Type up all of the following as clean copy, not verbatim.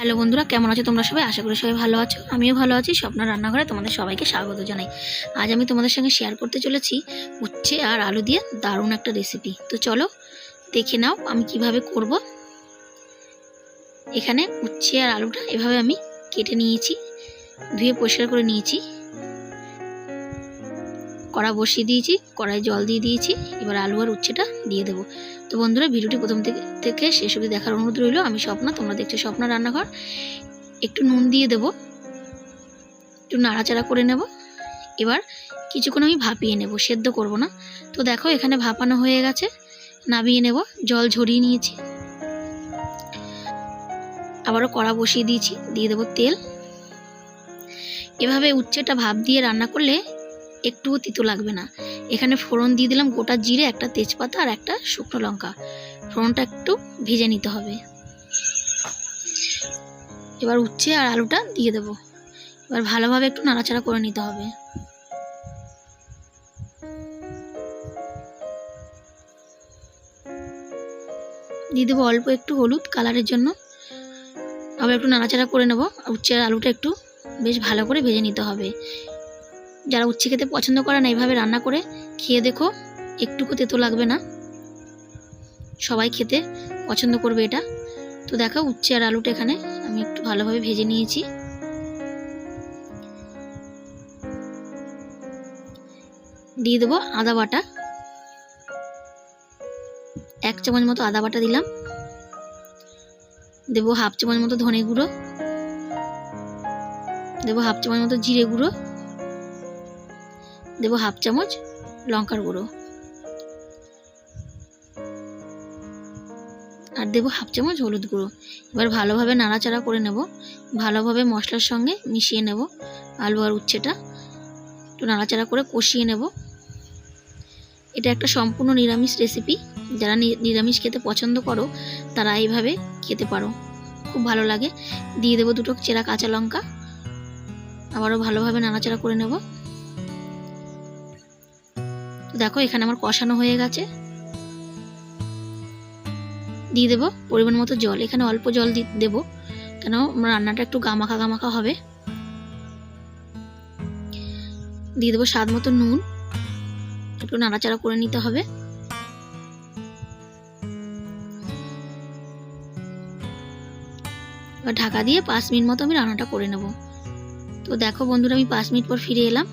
Hello বন্ধুরা, কেমন আছো তোমরা সবাই? আশা করি সবাই ভালো আছো। আমিও ভালো আছি। স্বপ্নার রান্নাঘরে তোমাদের সবাইকে স্বাগত জানাই। আজ আমি তোমাদের সঙ্গে শেয়ার করতে চলেছি উচ্ছে আর আলু দিয়ে দারুণ একটা রেসিপি। তো চলো দেখে নাও আমি কিভাবে করব। এখানে উচ্ছে আর আলুটা এভাবে আমি কেটে নিয়েছি, ধুয়ে পরিষ্কার করে নিয়েছি। কড়া বসিয়ে দিয়েছি, কড়াই জল দিয়ে দিয়েছি। এবার আলু আর উচ্ছেটা দিয়ে দেবো। তো বন্ধুরা, ভিডিওটি প্রথম থেকে শেষ অবধি দেখার অনুরোধ রইল। আমি স্বপ্না, তোমরা দেখছো স্বপ্না রান্নাঘর। একটু নুন দিয়ে দেবো, একটু নাড়াচাড়া করে নেব। এবার কিছুক্ষণ আমি ভাপিয়ে নেব, সেদ্ধ করব না। তো দেখো এখানে ভাপানো হয়ে গেছে, নামিয়ে নেব। জল ঝরিয়ে নিয়েছি। আবারও কড়া বসিয়ে দিয়েছি, দিয়ে দেবো তেল। এভাবে উচ্ছেটা ভাপ দিয়ে রান্না করলে একটুও তিতো লাগবে না। এখানে ফোড়ন দিয়ে দিলাম গোটা জিরে, একটা তেজপাতা আর একটা শুকনো লঙ্কা। ফোড়নটা একটু ভেজে নিতে হবে। এবার উচ্ছে আর আলুটা দিয়ে দেবো। এবার ভালোভাবে একটু নাড়াচাড়া করে নিতে হবে। দিয়ে দেবো অল্প একটু হলুদ কালারের জন্য। আবার একটু নাড়াচাড়া করে নেব। উচ্ছে আর আলুটা একটু বেশ ভালো করে ভেজে নিতে হবে। যারা উচ্ছে খেতে পছন্দ করে না, এইভাবে রান্না করে খেয়ে দেখো, একটুকু তেতো লাগবে না। সবাই খেতে পছন্দ করবে এটা। তো দেখো উচ্ছে আর আলুটা এখানে আমি একটু ভালোভাবে ভেজে নিয়েছি। দিয়ে দেবো আদা বাটা, 1 চামচ মতো আদা বাটা দিলাম। দেবো হাফ চামচ মতো ধনে গুঁড়ো, দেবো হাফ চামচ মতো জিরে গুঁড়ো, দেবো হাফ চামচ লঙ্কার গুঁড়ো, আর দেবো হাফ চামচ হলুদ গুঁড়ো। এবার ভালোভাবে নাড়াচাড়া করে নেব, ভালোভাবে মশলার সঙ্গে মিশিয়ে নেব। আলু আর উচ্ছেটা একটু নাড়াচাড়া করে কষিয়ে নেব। এটা একটা সম্পূর্ণ নিরামিষ রেসিপি। যারা নিরামিষ খেতে পছন্দ করো তারা এইভাবে খেতে পারো, খুব ভালো লাগে। দিয়ে দেবো 2টো চেরা কাঁচা লঙ্কা। আবারও ভালোভাবে নাড়াচাড়া করে নেব। দেখো এখানে আমার কষানো হয়ে গেছে। দিয়ে দেবো পরিমাণ মতো জল। এখানে অল্প জল দেবো, কেন রান্নাটা একটু গামাখা গামাখা হবে। দিয়ে দেবো স্বাদ মতো নুন। একটু নাড়াচাড়া করে নিতে হবে। এবার ঢাকা দিয়ে 5 মিনিট মতো আমি রান্নাটা করে নেব। তো দেখো বন্ধুরা, আমি 5 মিনিট পর ফিরে এলাম।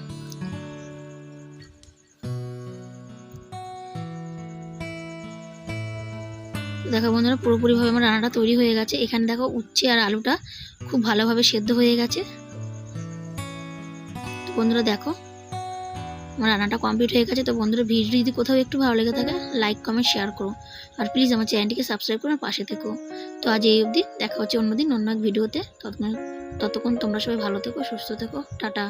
দেখো বন্ধুরা, পুরোপুরিভাবে আমার রান্নাটা তৈরি হয়ে গেছে। এখানে দেখো উচ্ছে আর আলুটা খুব ভালোভাবে সেদ্ধ হয়ে গেছে। তো বন্ধুরা দেখো আমার রান্নাটা কমপ্লিট হয়ে গেছে। তো বন্ধুরা, ভিডিও যদি কোথাও একটু ভালো লেগে থাকে লাইক কমেন্ট শেয়ার করো, আর প্লিজ আমার চ্যানেলটিকে সাবস্ক্রাইব করে পাশে থেকো। তো আজ এই অবধি, দেখা হচ্ছে অন্যদিন অন্য এক ভিডিওতে। ততক্ষণ তোমরা সবাই ভালো থেকো, সুস্থ থেকো। টাটা।